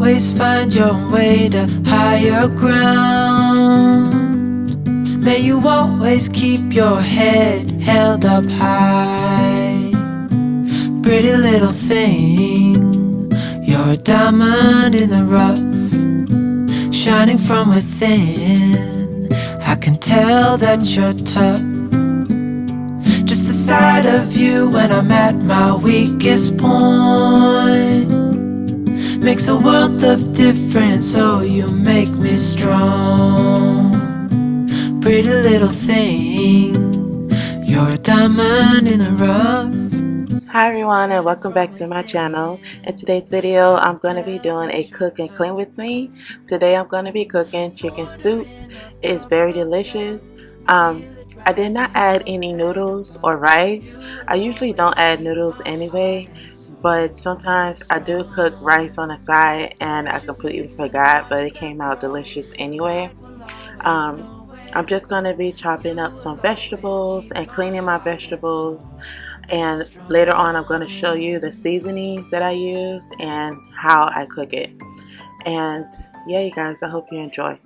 always find your way to higher ground. May you always keep your head held up high. Pretty little thing, you're a diamond in the rough, shining from within. I can tell that you're tough. Just the sight of you when I'm at my weakest point makes a world of difference, oh you make me strong. Pretty little thing, you're a diamond in the rough. Hi everyone, and welcome back to my channel. In today's video I'm going to be doing a cook and clean with me. Today I'm going to be cooking chicken soup. It's very delicious. I did not add any noodles or rice. I usually don't add noodles anyway, but sometimes I do cook rice on the side and I completely forgot, but it came out delicious anyway. I'm just going to be chopping up some vegetables and cleaning my vegetables, and later on I'm going to show you the seasonings that I use and how I cook it. And yeah, you guys, I hope you enjoy.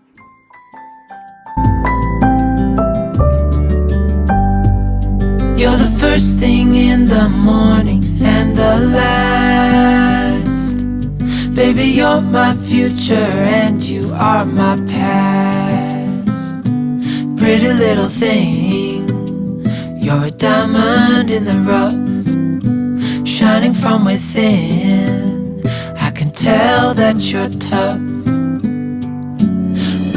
You're the first thing in the morning and the last. Baby, you're my future and you are my past. Pretty little thing, you're a diamond in the rough, shining from within. I can tell that you're tough.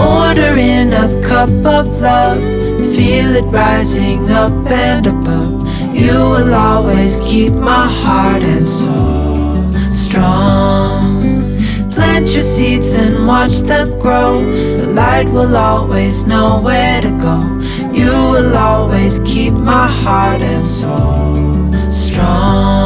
Order in a cup of love, feel it rising up and above. You will always keep my heart and soul strong. Plant your seeds and watch them grow. The light will always know where to go. You will always keep my heart and soul strong.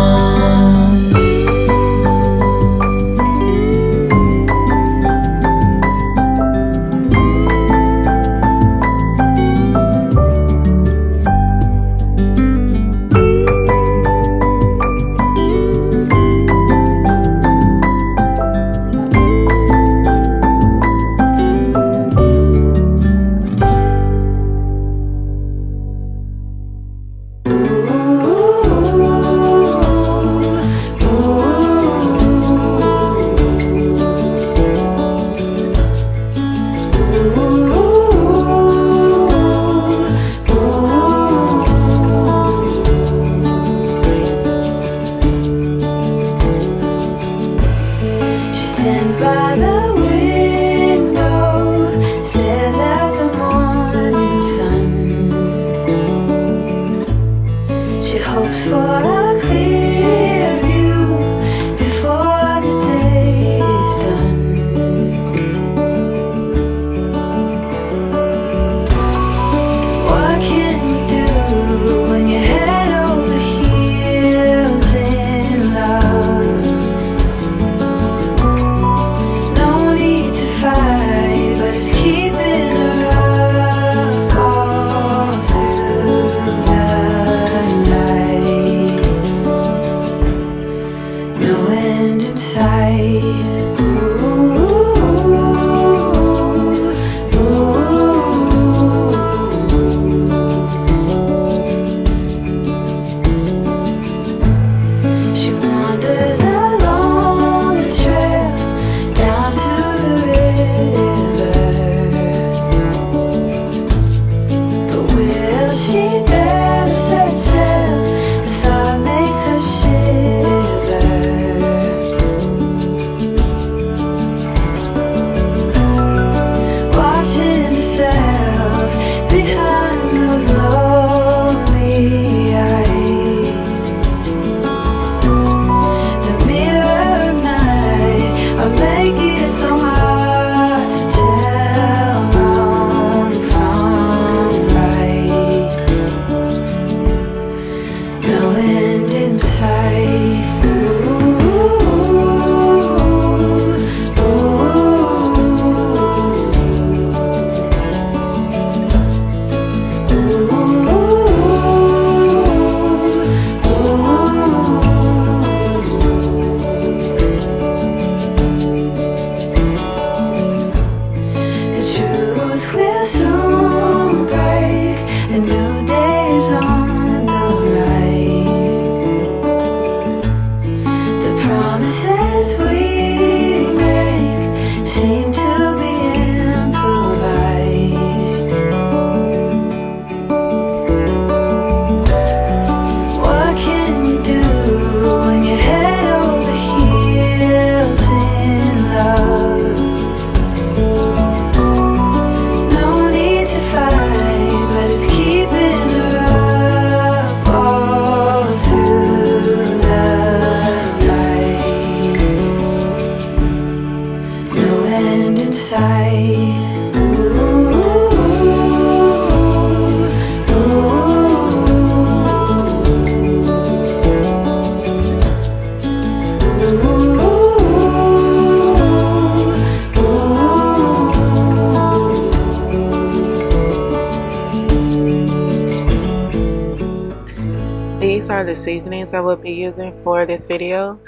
are the seasonings I will be using for this video.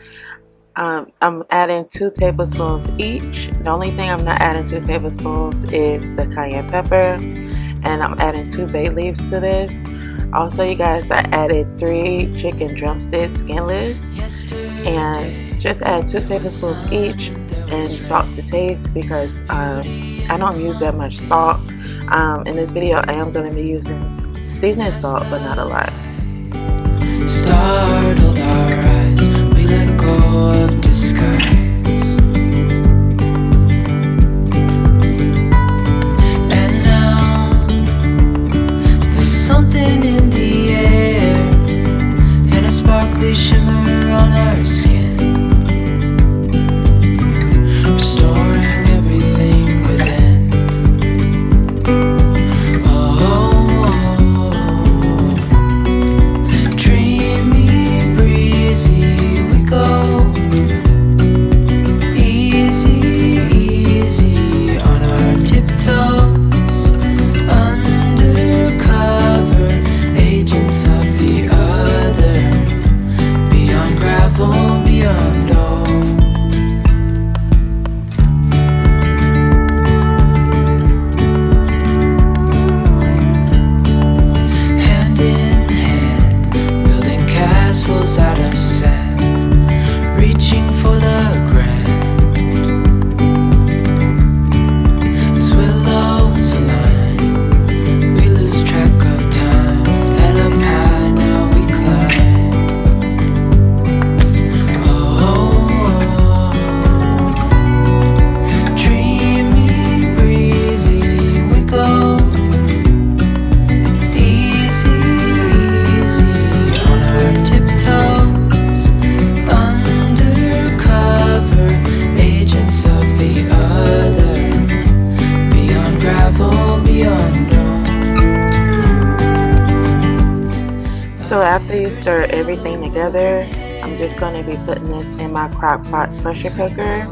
I'm adding 2 tablespoons each. The only thing I'm not adding 2 tablespoons is the cayenne pepper, and I'm adding 2 bay leaves to this. Also, you guys, I added 3 chicken drumsticks skinless, and just add 2 tablespoons each, and salt to taste, because I don't use that much salt. In this video I am going to be using seasoning salt, but not a lot. Startled our eyes, we let go of disguise. And now there's something in the air, and a sparkly shimmer on our skin, restoring everything within. Dreamy, breezy, we go. Easy, easy on our tiptoes. Undercover, agents of the other. Beyond gravel, beyond all. Hand in hand, building castles out of sand, reaching for the grand. As willows align, we lose track of time. Head up high, now we climb. Oh, dreamy, breezy, we go. Easy, easy on our tiptoes. Undercover, agents of the other. Beyond gravel, beyond all. So after you stir everything together, I'm just going to be putting this in my crock pot pressure cooker.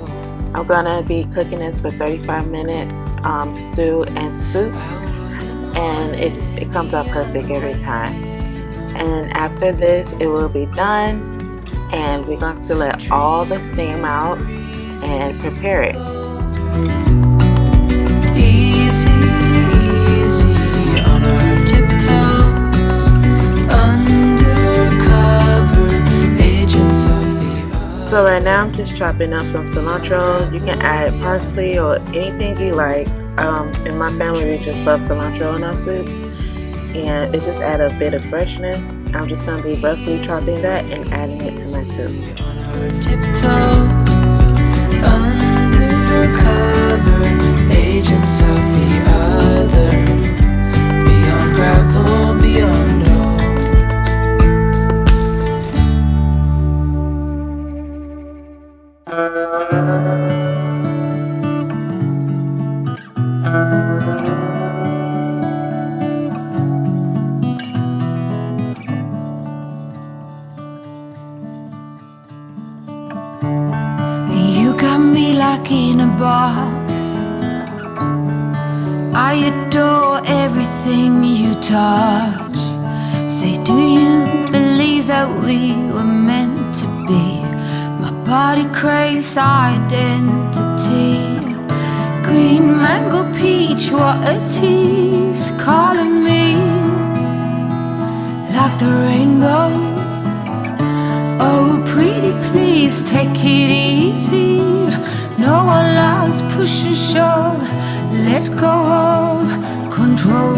I'm going to be cooking this for 35 minutes, stew and soup, and it comes out perfect every time. And after this, it will be done, and we're going to let all the steam out and prepare it. Easy, easy on our tiptoes. Undercover, agents of the other. So right now I'm just chopping up some cilantro. You can add parsley or anything you like. In my family, we just love cilantro in our soups, and it just adds a bit of freshness. I'm just going to be roughly chopping that and adding it to my soup. On our tiptoes. Undercover, agents of the other. Beyond gravel, beyond all. You got me like in a box. I adore everything you touch. Say, do you believe that we were meant to be? My body craves identity. Green mango peach, what a tease. Calling me like the rainbow. Oh, pretty please, take it easy. No one likes push and shove. Let go of control.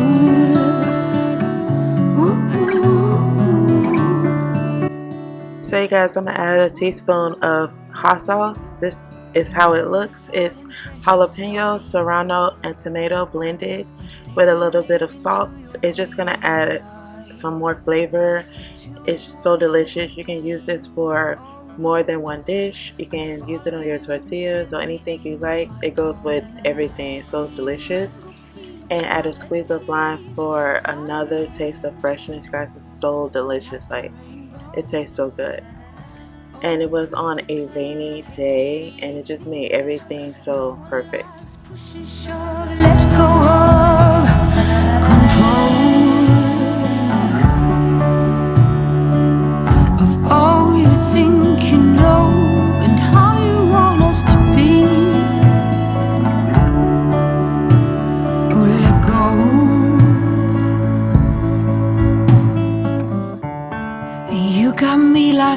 So you guys, I'm going to add a teaspoon of hot sauce. This is how it looks. It's jalapeno, serrano, and tomato blended with a little bit of salt. It's just going to add some more flavor. It's so delicious. You can use this for more than one dish. You can use it on your tortillas or anything you like. It goes with everything. It's so delicious. And add a squeeze of lime for another taste of freshness. Guys, it's so delicious. Like, it tastes so good. And it was on a rainy day, and it just made everything so perfect. Let go of control.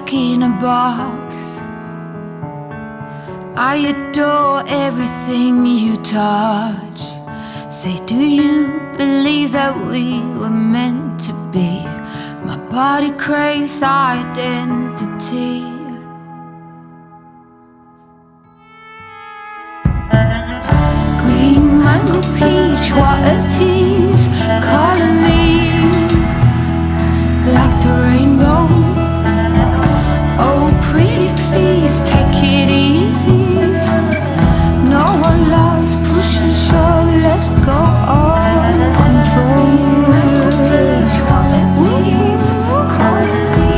Jack in a box. I adore everything you touch. Say, do you believe that we were meant to be? My body craves identity. Green mango peach, what a tease. Calling me like the rainbow. Oh pretty please, take it easy. No one loves push and shove, let go of control. Calling me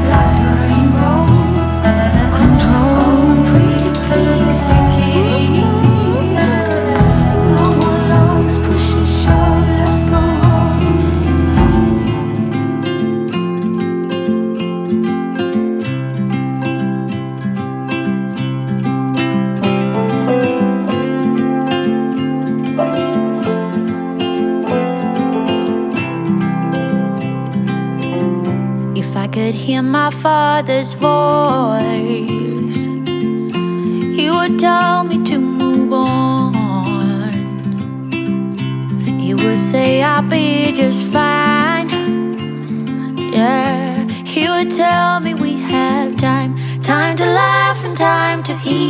like the rainbow. Control, pretty please, take it easy. No one loves push and shove, let go. If I could hear my father's voice, he would tell me to move on. He would say I'll be just fine. Yeah, he would tell me we have time, time to laugh and time to heal.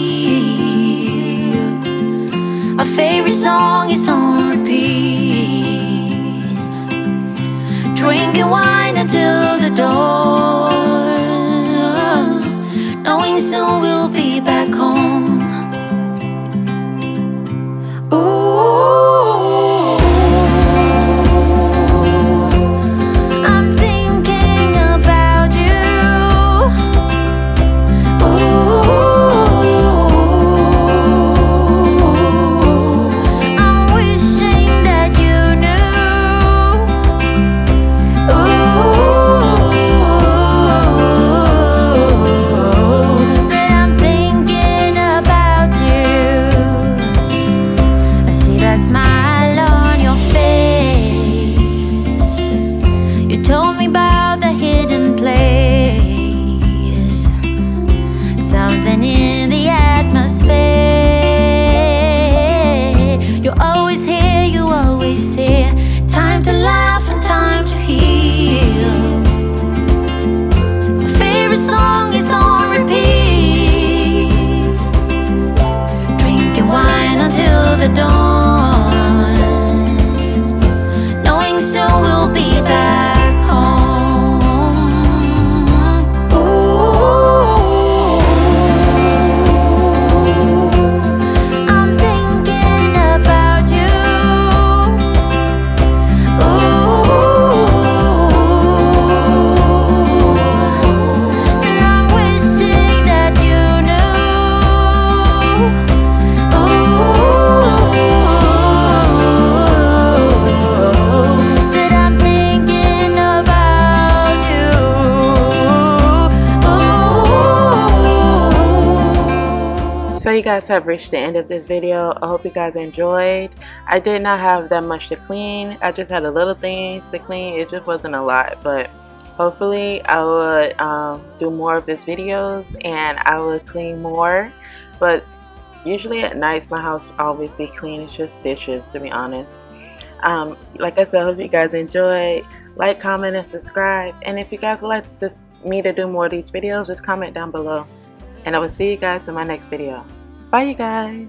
Our favorite song is on repeat, drinking wine until the dawn, knowing soon we'll be back home. Ooh, I'm thinking about you. Ooh, I'm wishing that you knew. That I'm thinking about you. I see that smile on your face. You told me about the hidden place, something in the atmosphere. You're always here, you always here. Time to laugh and time to heal. My favorite song is on repeat, drinking wine until the dawn, knowing soon we'll be back home. Ooh, I'm thinking about you. And I'm wishing that you knew. That I'm thinking about you. So you guys have reached the end of this video. I hope you guys enjoyed. I did not have that much to clean. I just had a little things to clean. It just wasn't a lot, but hopefully I would do more of these videos and I would clean more. But usually at nights my house always be clean. It's just dishes, to be honest. Like I said, I hope you guys enjoyed. Like, comment, and subscribe. And if you guys would like me to do more of these videos, just comment down below. And I will see you guys in my next video. Bye, you guys.